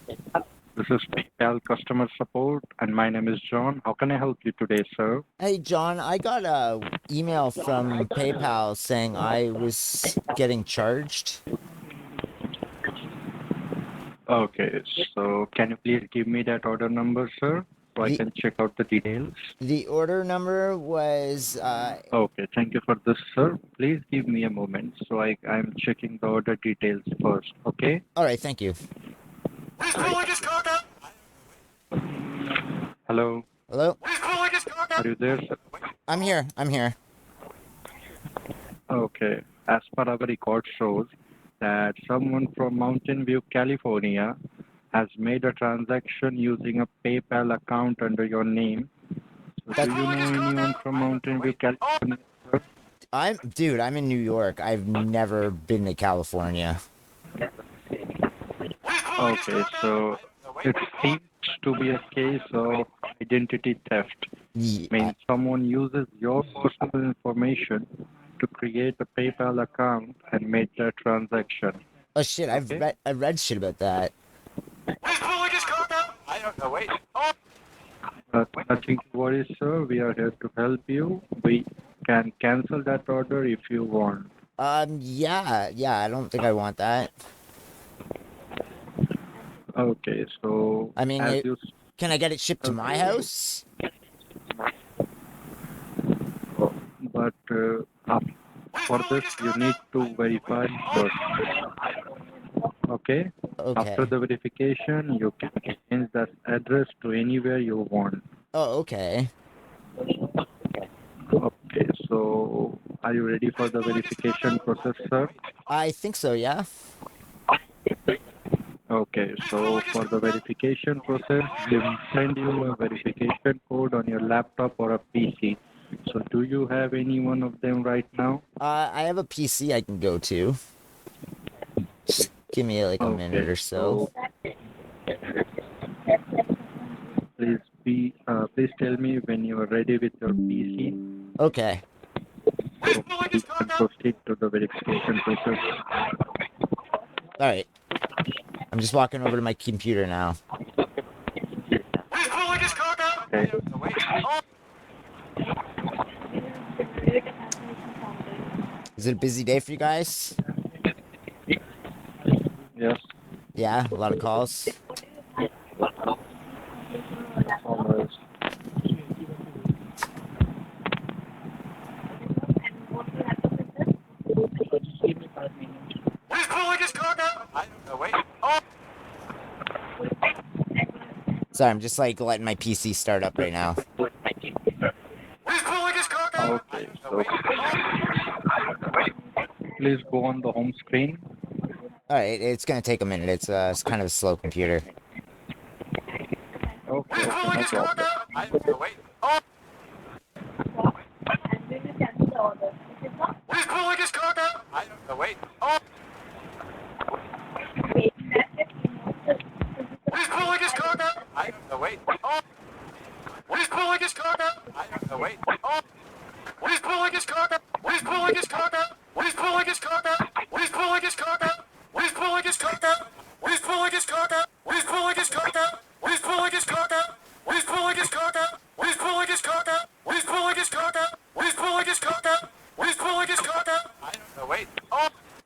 This is PayPal customer support, and my name is John. How can I help you today, sir? Hey, John, I got a email from PayPal saying I was getting charged. Okay, so can you please give me that order number, sir, so I The can check out the details? the order number was Okay, thank you for this, sir. Please give me a moment, so I'm checking the order details first, okay? all right, thank you. Hello, Hello? are you there, sir? I'm here. I'm here. Okay, as per our record shows that someone from Mountain View, California has made a transaction using a PayPal account under your name. So That do you know anyone from Mountain View, California, sir? I'm in New York. I've never been to California. Okay, so it seems to be a case of identity theft. Yeah. Means someone uses your personal information to create a PayPal account and make that transaction. Oh shit, Okay? I've read shit about that. Nothing to worry, sir. We are here to help you. We can cancel that order if you want. Yeah, I don't think I want that. Okay, so I mean, as you can I get it shipped to my okay, house? but for this you need to verify your okay. After Okay. the verification, you can change that address to anywhere you want. Oh, okay. Okay, so are you ready for the verification process, sir? I think so, yeah. Okay, so for the verification process, we will send you a verification code on your laptop or a PC. So do you have any one of them right now? I have a PC I can go to. Just give me like a minute Okay, or so. so please tell me when you are ready with your PC, Okay. so we can proceed to the verification process. All right. I'm just walking over to my computer now. Okay. Is it a busy day for you guys? Yes. Yeah, a lot of calls. Always. Sorry, I'm just like letting my PC start up right now. Okay, so please go on the home screen. All right, it's gonna take a minute. It's kind of a slow computer. Okay, okay, no problem.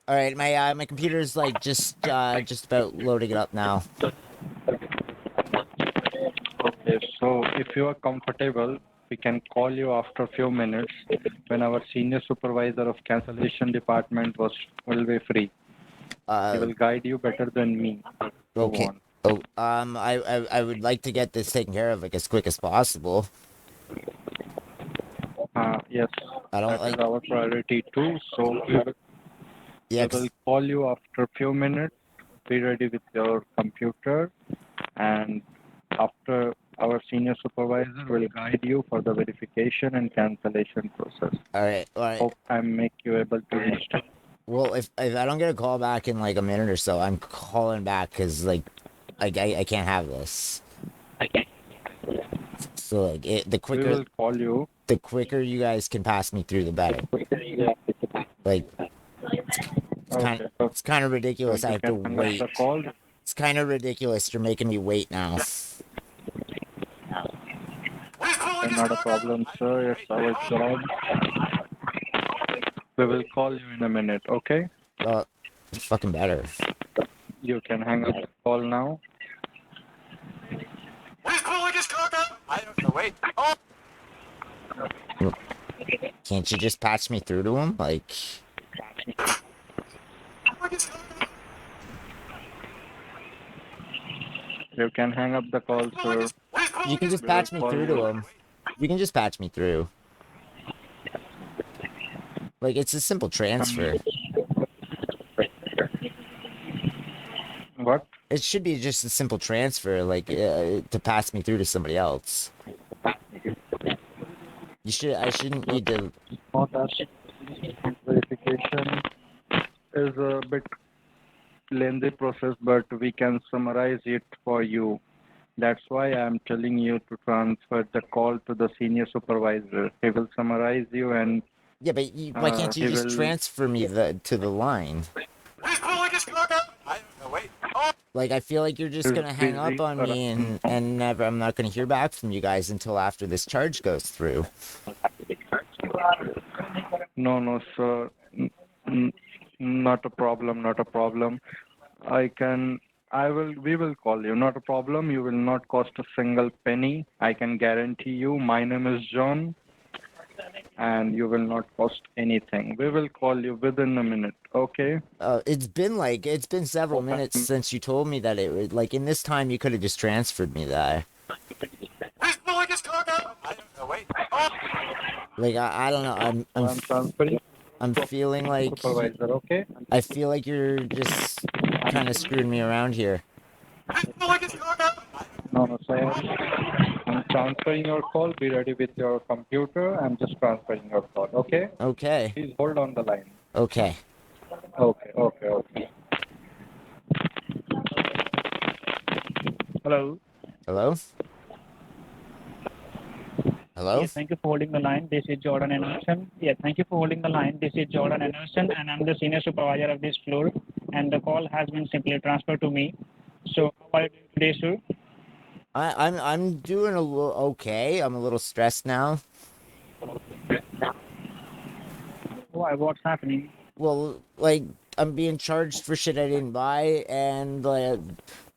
All right, my computer's like just about loading it up now. Okay, so if you are comfortable, we can call you after a few minutes when our senior supervisor of cancellation department will be free. He Uh, will guide you better than me. Go okay. on. Oh, I would like to get this taken care of like as quick as possible. Yes, I don't that is like, our priority too. So yeah, we will call you after a few minutes. Be ready with your computer, and after our senior supervisor will guide you for the verification and cancellation process. all right. Hope I make you able to understand. Well, if I don't get a call back in like a minute or so, I'm calling back because I can't have this. So like We will call you. the quicker you guys can pass me through, the better. Like Okay. it's kind of So ridiculous. I you have to can hang up wait. the call. It's kind of ridiculous. You're making me wait now. Not a problem, sir. It's our job. We will call you in a minute, okay? Well, it's fucking better. You can hang up the call now. Can't you just patch me through to him? Like, You can hang up the call, sir. you can just We patch will me call through you. to him. You can just patch me through. Like, it's a simple transfer. What? It should be just a simple transfer, like, to pass me through to somebody else. I shouldn't need to. Not us. Verification is a bit lengthy process, but we can summarize it for you. That's why I'm telling you to transfer the call to the senior supervisor. He will summarize you and Yeah, but why can't you he just will. transfer me to the line? Like, I feel like you're just He's gonna hang up busy on me and never. I'm not gonna hear back from you guys until after this charge goes through. No, sir. Not a problem. Not a problem. We will call you. Not a problem. You will not cost a single penny. I can guarantee you. My name is John, and you will not cost anything. We will call you within a minute. Okay? It's been several minutes since you told me that it would. Like, in this time, you could have just transferred me there. Like, I don't know. I'm transferring I'm feeling like supervisor. Okay? I feel like you're just kind of screwing me around here. No, sir. I'm transferring your call. Be ready with your computer. I'm just transferring your call. Okay? Okay. Please hold on the line. Okay. Okay. Hello. Hello? Hello? Yes, thank you for holding the line. This is Jordan Anderson. Yeah, thank you for holding the line. This is Jordan Anderson, and I'm the senior supervisor of this floor. And the call has been simply transferred to me. So, how are you doing today, sir? I'm doing a little okay. I'm a little stressed now. Why? What's happening? Well, like, I'm being charged for shit I didn't buy, and the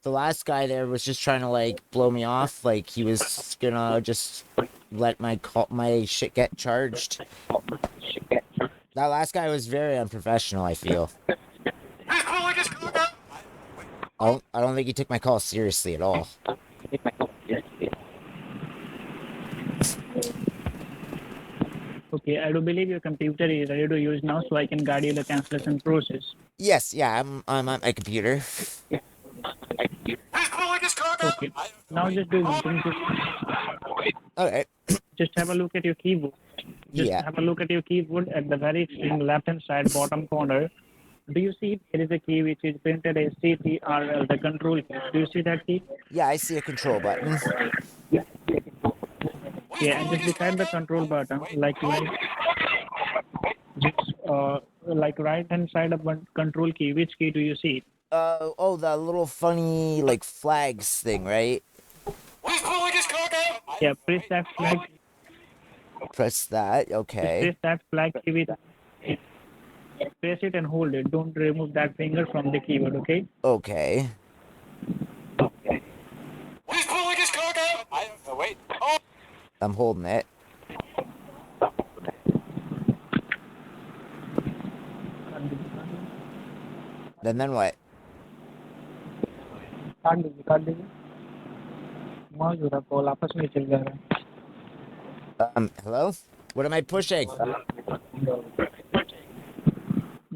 last guy there was just trying to like blow me off. Like, he was gonna just let my shit get charged. That last guy was very unprofessional, I feel. I don't think he took my call seriously at all. Okay, I do believe your computer is ready to use now, so I can guide you the cancellation process. Yes, yeah, I'm on my computer. Okay. Now just do one thing. Okay. Just have a look at your keyboard. Just Yeah. have a look at your keyboard at the very extreme left-hand side bottom corner. Do you see there is a key which is printed as CTRL, the control key? Do you see that key? Yeah, I see a control button. Yeah, and just beside the control button, like right-hand side of one control key, which key do you see? Oh, the little funny like flags thing, right? Yeah, press that flag. Press that. Okay. Press that flag key with. Press it and hold it. Don't remove that finger from the keyboard. Okay. Okay. I'm holding it. Then what? काट दीजिए मौज हो रहा call आपस में चल जा रहा है Hello? What am I pushing?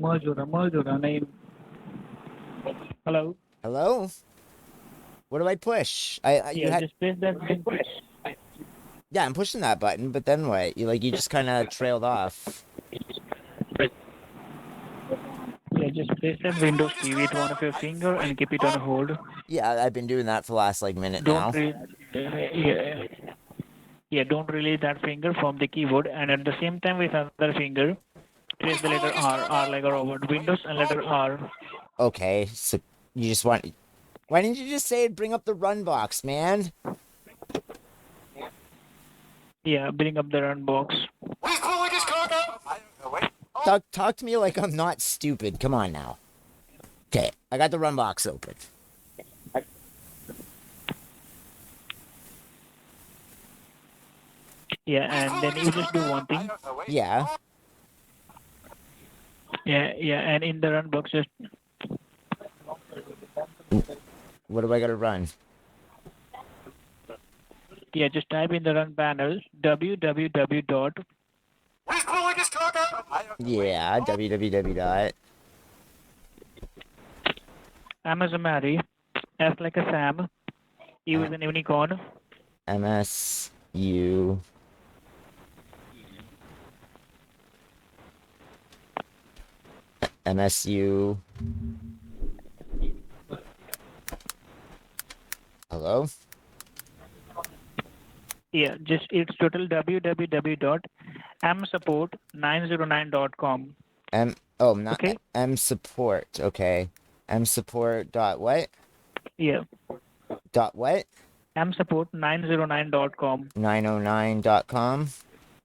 मौज हो रहा नहीं hello Hello? What do I push? just press that button. Yeah, I'm pushing that button, but then what? You just kind of trailed off. Yeah, just press that Windows key with one of your finger and keep it on hold. Yeah, I've been doing that for the last minute now. Don't release that finger from the keyboard, and at the same time with other finger, press the letter R like a robot. Windows and letter R. Okay, so you just want Why didn't you just say bring up the run box, man? Yeah, bring up the run box. Talk to me like I'm not stupid. Come on now. Okay, I got the run box open. Yeah, and then you just do one thing. Yeah. Yeah, and in the run box, just What do I gotta run? just type in the run panel www dot Yeah, www dot Amazon Mary, S like a Sam, U is an unicorn, MSU MSU. Hello? yeah, just it's total www dot msupport909.com. Not Okay. M support. Okay. M support dot what? Yeah, Dot what? msupport909.com. 909.com.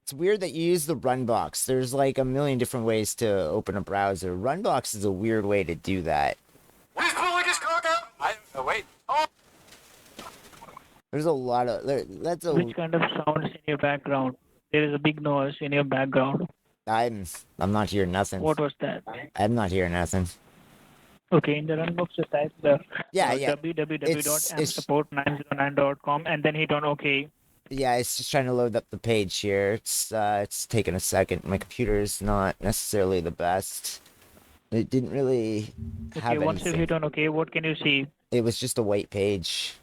It's weird that you use the run box. There's like a million different ways to open a browser. Run box is a weird way to do that. There's a lot of that's a. Which kind of sounds in your background? There is a big noise in your background. I'm not hearing nothing. What was that? I'm not hearing nothing. Okay, in the run box, just type the Yeah. www.msupport909.com and then hit on OK. Yeah, it's just trying to load up the page here. It's taking a second. My computer is not necessarily the best. It didn't really have Okay, once you anything. hit on OK, what can you see? It was just a white page.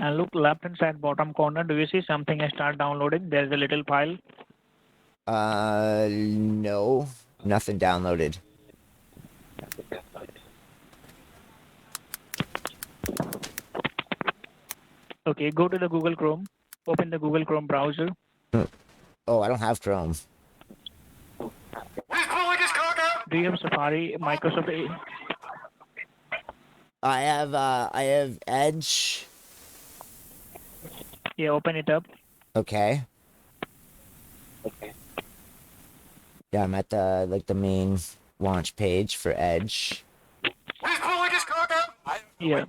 And look left hand side bottom corner. Do you see something? I start downloading. There's a little file. No, nothing downloaded. Okay, go to the Google Chrome. Open the Google Chrome browser. Oh, I don't have Chrome. Do you have Safari, Microsoft? I have Edge. Yeah, open it up. Okay. Yeah, I'm at the main launch page for Edge. Yeah.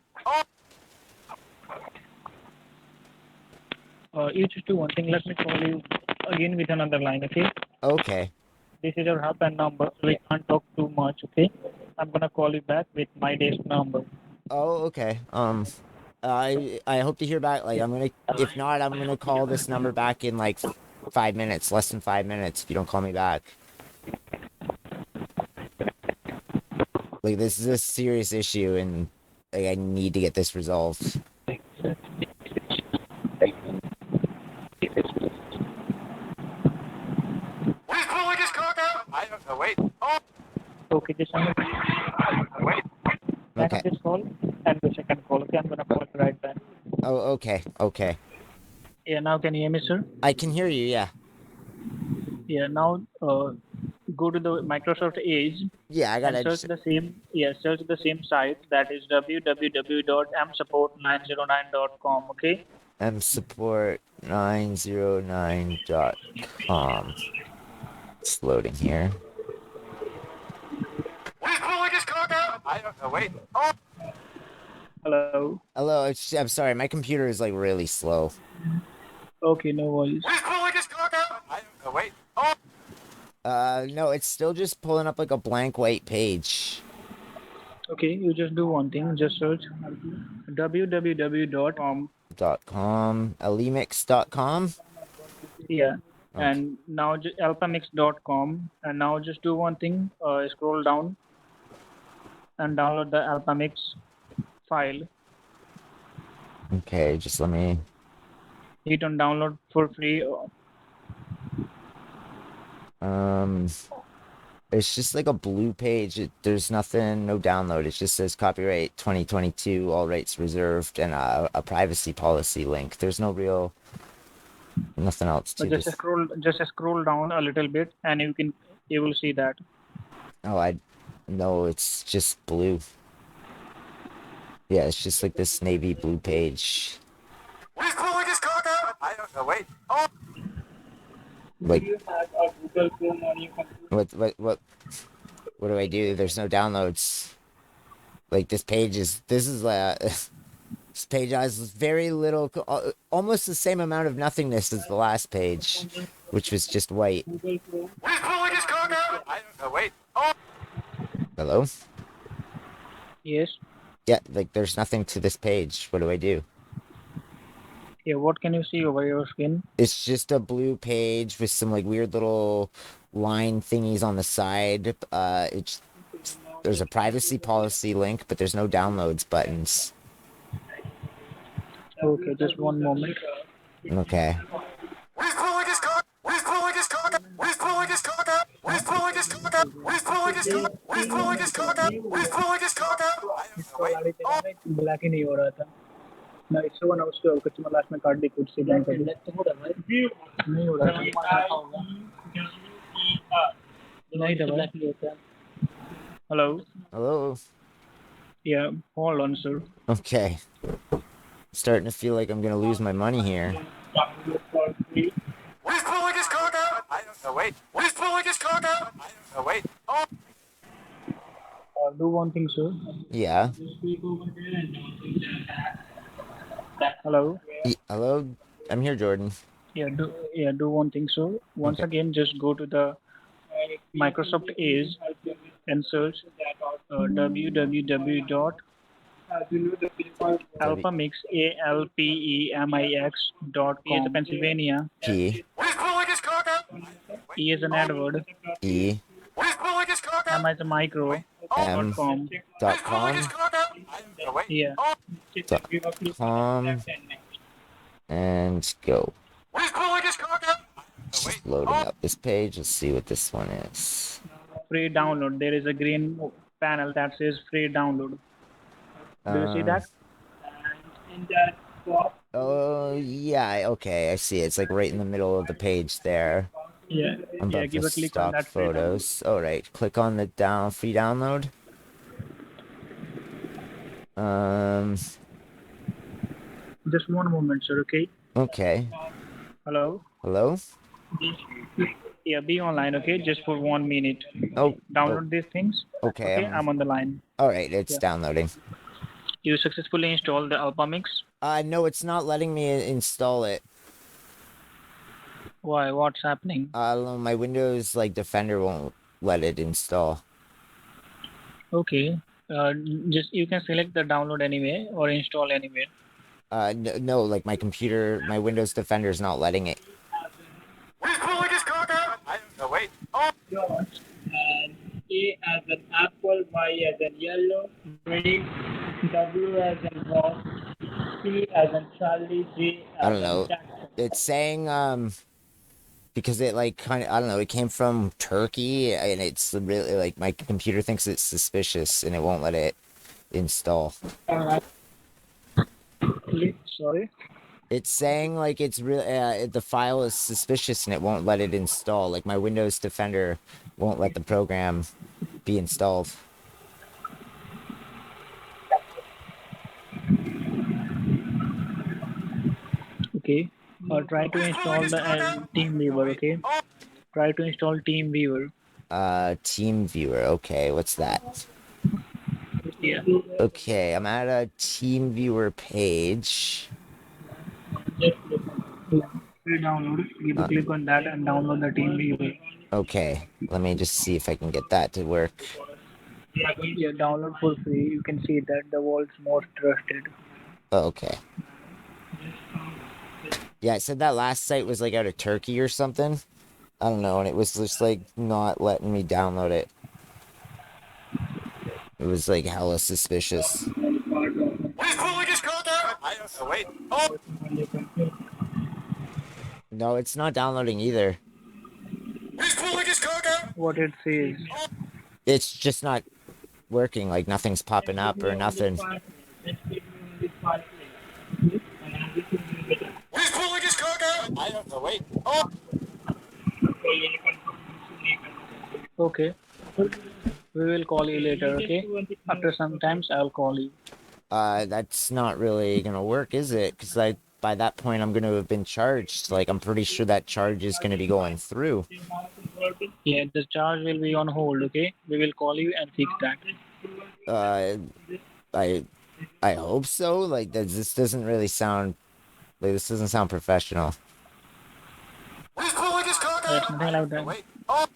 You just do one thing. Let me call you again with another line, okay? Okay. This is your helpline number. We can't talk too much, okay? I'm gonna call you back with my desk number. Oh, okay. I hope to hear back. Like, if not, I'm gonna call this number back in like 5 minutes, less than 5 minutes. If you don't call me back. Like, this is a serious issue, and like, I need to get this resolved. Okay, just hang Okay. up this call and the second call. Okay, I'm gonna call you right back. Oh, okay. Okay. Yeah, now can you hear me, sir? I can hear you. Yeah. Yeah, now go to the Microsoft Edge Yeah, I got and Edge. search the same site, that is www.msupport909.com. Okay. msupport909.com. It's loading here. Hello. Hello. I'm sorry. My computer is like really slow. Okay, no worries. No, it's still just pulling up like a blank white page. Okay, you just do one thing. Just search www.com. .com, alimix.com. Yeah. Okay. And now just alphamix.com. And now just do one thing. Scroll down and download the alphamix file. Okay, just let me. Hit on download for free. It's just like a blue page. There's nothing, no download. It just says copyright 2022, all rights reserved, and a privacy policy link. There's no real, nothing else to Just scroll down a little bit, and you will see that. Oh, No, it's just blue. Yeah, it's just like this navy blue page. Where's Chloe just called out? I don't know. Wait. Oh. Like, Do you have a Google Chrome on your computer? what do I do? There's no downloads. Like this page is this page has very little, almost the same amount of nothingness as the last page, which was just white. Google Chrome. Where's Chloe just called out? I don't know. Wait. Oh. Hello? Yes. Yeah, like there's nothing to this page. What do I do? Yeah, what can you see over your screen? It's just a blue page with some like weird little line thingies on the side. There's a privacy policy link, but there's no downloads buttons. Okay, just one moment. Okay. Where's Chloe just called? Where's Chloe just called out? Where's Chloe just called out? Where's Chloe just called out? Where's Chloe just called? Where's Chloe just called out? Where's Chloe just called out? I don't know. Wait. Oh. Black ही नहीं हो रहा था ना इससे वो ना उसके कस्टमर लास्ट में कार्ड डिकोड से ब्लैंक कर नहीं हो रहा था नहीं था Hello. Hello? Yeah, hold on, sir. Okay. Starting to feel like I'm gonna lose my money here. Where's Chloe just called out? I don't know. Wait. Where's Chloe just called out? I don't know. Wait. Oh. Do one thing, sir. Yeah. Hello. Hello? I'm here, Jordan. Do one thing, sir. Once Okay. again, just go to the Microsoft Edge and search www.alphamix.com. Pennsylvania. P. Where's Chloe just called out? E is an Edward. E. Where's Chloe just called out? M is a micro. M. .com. Dot Where's Chloe com. just called out? I don't know. Wait. Yeah. Oh. Com. And go. Where's Chloe just called out? I don't know. Wait. Just loading up this page. Let's see what this one is. Free download. There is a green panel that says free download. Do you see that? Oh, yeah. Okay, I see. It's like right in the middle of the page there. Yeah. Above Give the a click on stock that free download. photos. All right. Click on the free download. Just one moment, sir. Okay. Okay. Hello. Hello? Yeah, be online. Okay, just for 1 minute. Oh. Download these things. Okay. Okay, I'm on the line. All right. It's Yeah. downloading. You successfully installed the AlphaMix. No, it's not letting me install it. Why? What's happening? I don't know, my Windows Defender won't let it install. Okay. Just you can select the download anyway or install anywhere. No, like my computer, my Windows Defender is not letting it. Where's Chloe just called out? I don't know. Wait. Oh. And A as an apple, Y as in yellow, green, W as in wolf, C as in Charlie, J as I don't know. in Jackson. It's saying because it kind of, I don't know, it came from Turkey and it's really my computer thinks it's suspicious and it won't let it install. Sorry. It's saying it's really the file is suspicious and it won't let it install. Like my Windows Defender won't let the program be installed. Okay. Try to install the TeamViewer. Okay. Try to install TeamViewer. Team Viewer. Okay, what's that? Yeah. Okay, I'm at a Team Viewer page. Free download. You can click on that and download the TeamViewer. Okay, let me just see if I can get that to work. Yeah, download for free. You can see that the world's most trusted. Oh, okay. Yeah, it said that last site was out of Turkey or something. I don't know, and it was just not letting me download it. It was hella suspicious. Where's Chloe just called out? I don't know. Wait. Oh. No, it's not downloading either. Where's Chloe just called out? What it says. It's just not working. Nothing's popping up or nothing. Where's Chloe just called out? I don't know. Wait. Oh. Okay. We will call you later, okay? After some times, I'll call you. That's not really gonna work, is it? Because by that point I'm gonna have been charged. Like, I'm pretty sure that charge is gonna be going through. Yeah, the charge will be on hold, okay? We will call you and fix that. Uh, I I hope so. Like, this doesn't really sound like this doesn't sound professional. It's nothing like that.